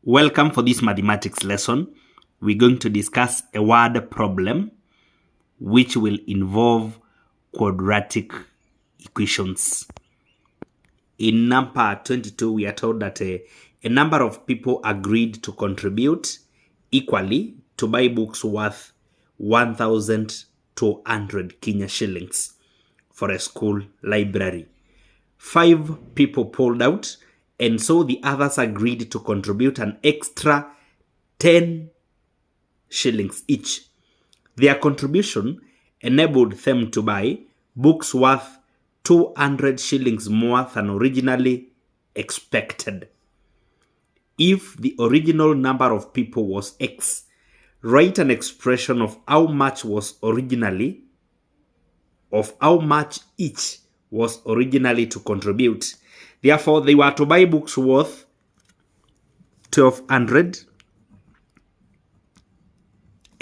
Welcome for this mathematics lesson. We're going to discuss a word problem which will involve quadratic equations. In number 22, we are told that a number of people agreed to contribute equally to buy books worth 1,200 Kenya shillings for a school library. 5 people pulled out, and so the others agreed to contribute an extra 10 shillings each. Their contribution enabled them to buy books worth 200 shillings more than originally expected. If the original number of people was X, write an expression of how much each was originally to contribute. Therefore, they were to buy books worth 1,200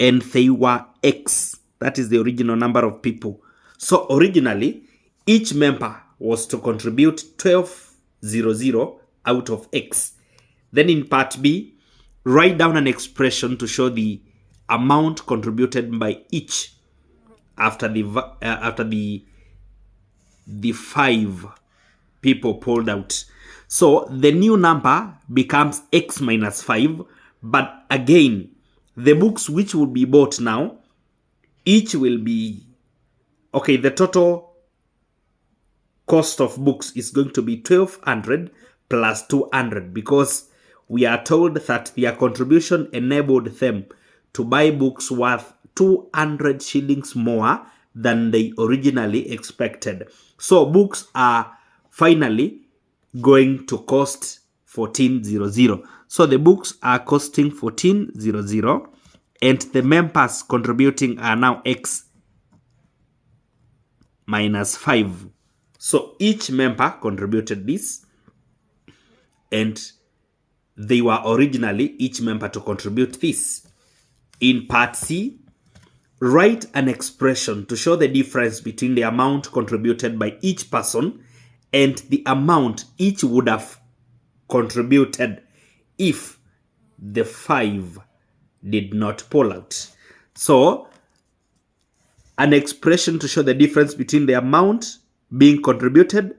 and they were X. That is the original number of people. So originally, each member was to contribute 1,200 out of X. Then in part B, write down an expression to show the amount contributed by each after the 5 people pulled out. So the new number becomes X minus 5, but again, the books which will be bought now, each will be, the total cost of books is going to be 1,200 plus 200 because we are told that their contribution enabled them to buy books worth 200 shillings more than they originally expected. So books are finally going to cost 1,400. So the books are costing 1,400 and the members contributing are now X minus 5. So each member contributed this and they were originally each member to contribute this. In part C, write an expression to show the difference between the amount contributed by each person and the amount each would have contributed if the 5 did not pull out. So, an expression to show the difference between the amount being contributed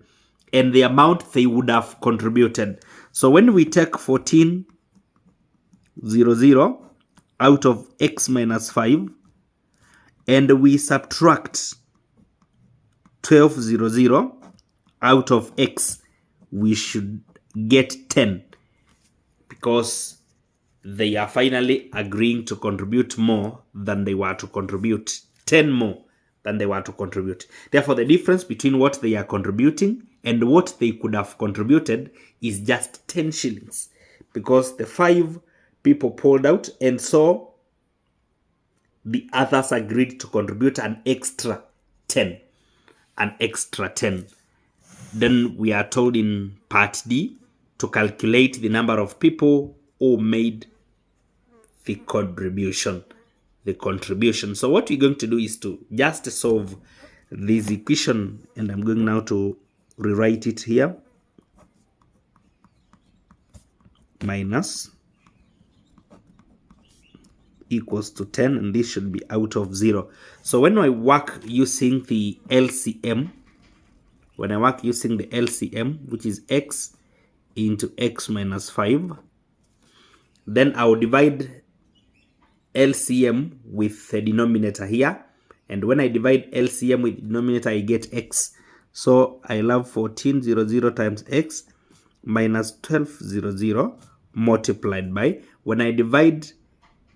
and the amount they would have contributed. So, when we take 1,400 out of X minus 5 and we subtract 1,200 out of X, we should get 10 because they are finally agreeing to contribute more than they were to contribute. 10 more than they were to contribute. Therefore, the difference between what they are contributing and what they could have contributed is just 10 shillings because the 5 people pulled out and so the others agreed to contribute an extra 10. Then we are told in part D to calculate the number of people who made the contribution. So what we're going to do is to just solve this equation, and I'm going now to rewrite it here. Minus equals to 10, and this should be out of 0. So when I work using the LCM, which is X into X minus 5, then I'll divide LCM with the denominator here, and when I divide LCM with the denominator I get X. So I'll have 1,400 times X minus 1,200 multiplied by, when I divide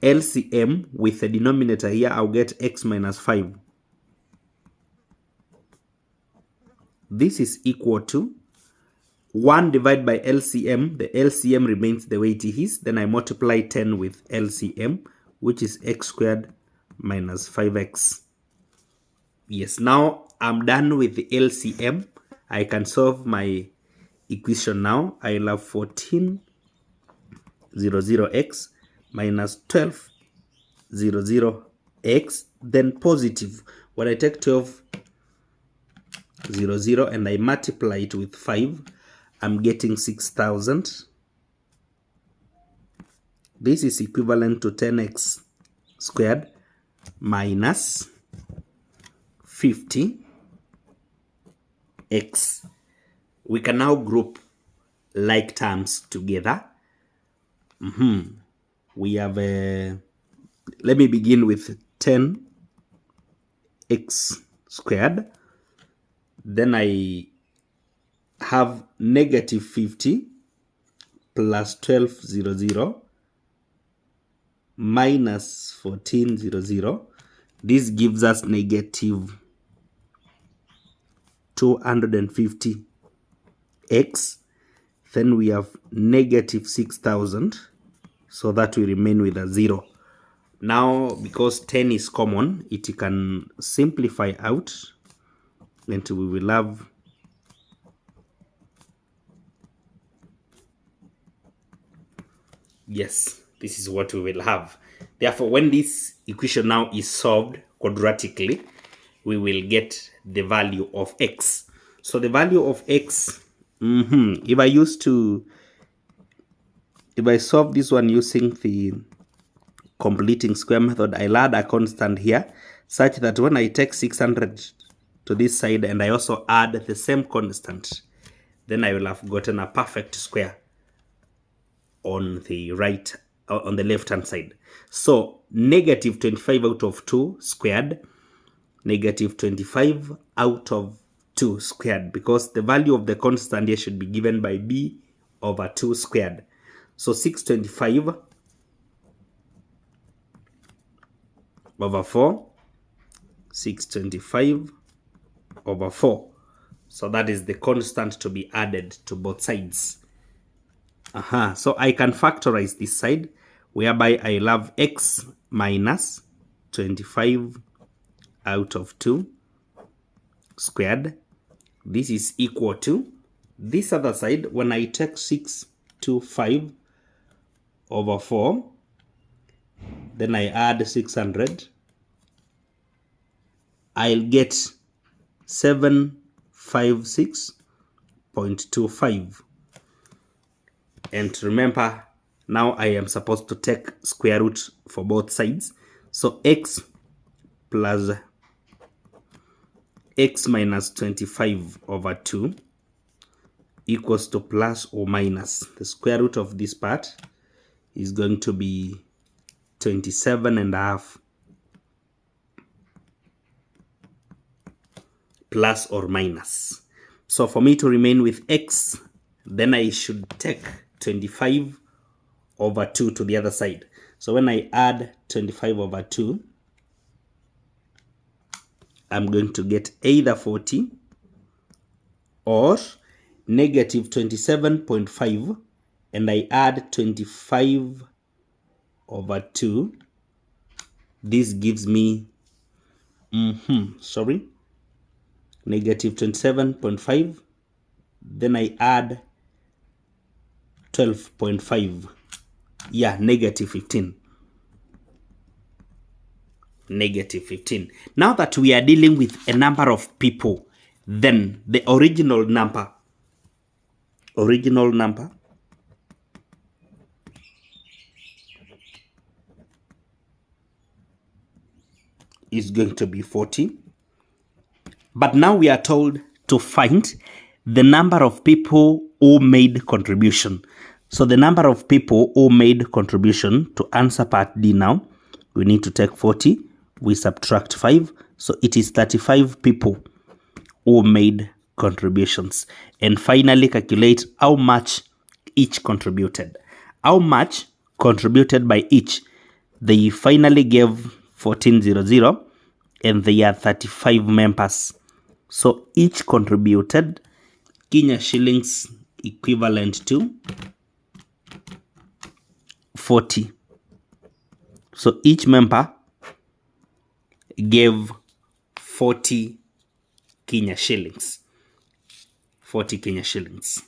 LCM with the denominator here, I'll get X minus 5. This is equal to 1 divided by LCM. The LCM remains the way it is. Then I multiply 10 with LCM, which is X squared minus 5X. Yes, now I'm done with the LCM. I can solve my equation now. I'll have 1,400X minus 1,200X, then positive. When I take 1,200 and I multiply it with 5, I'm getting 6,000 this is equivalent to 10x squared minus 50x. We can now group like terms together. We have let me begin with 10x squared. Then I have negative 50 plus 1200 minus 1400. This gives us negative 250x. Then we have negative 6000, so that we remain with a 0. Now, because 10 is common, it can simplify out, and we will have yes, this is what we will have. Therefore, when this equation now is solved quadratically, we will get the value of x. So the value of x, if I solve this one using the completing square method, I'll add a constant here such that when I take 600 to this side and I also add the same constant, then I will have gotten a perfect square on the left hand side. So negative 25 out of 2 squared, negative 25 out of 2 squared, because the value of the constant here should be given by b over 2 squared. So 625 over 4, 625 over 4. So that is the constant to be added to both sides. So I can factorize this side, whereby I'll have x minus 25 out of 2 squared. This is equal to this other side. When I take 625 over 4, then I add 600, I'll get 756.25. And remember, now I am supposed to take square root for both sides. So x plus x minus 25 over 2 equals to plus or minus. The square root of this part is going to be 27.5 plus or minus. So for me to remain with x, then I should take 25 over 2 to the other side. So when I add 25 over 2, I'm going to get either 40 or negative 27.5, and I add 25 over 2. This gives me negative 27.5. Then I add 12.5. Yeah, negative 15. Negative 15. Now that we are dealing with a number of people, then the original number is going to be 40. But now we are told to find the number of people who made contribution. So the number of people who made contribution to answer part D now, we need to take 40, we subtract 5, so it is 35 people who made contributions. And finally calculate how much each contributed. How much contributed by each? They finally gave 1400 and they are 35 members. So each contributed Kenya shillings equivalent to 40. So each member gave 40 Kenya shillings. 40 Kenya shillings.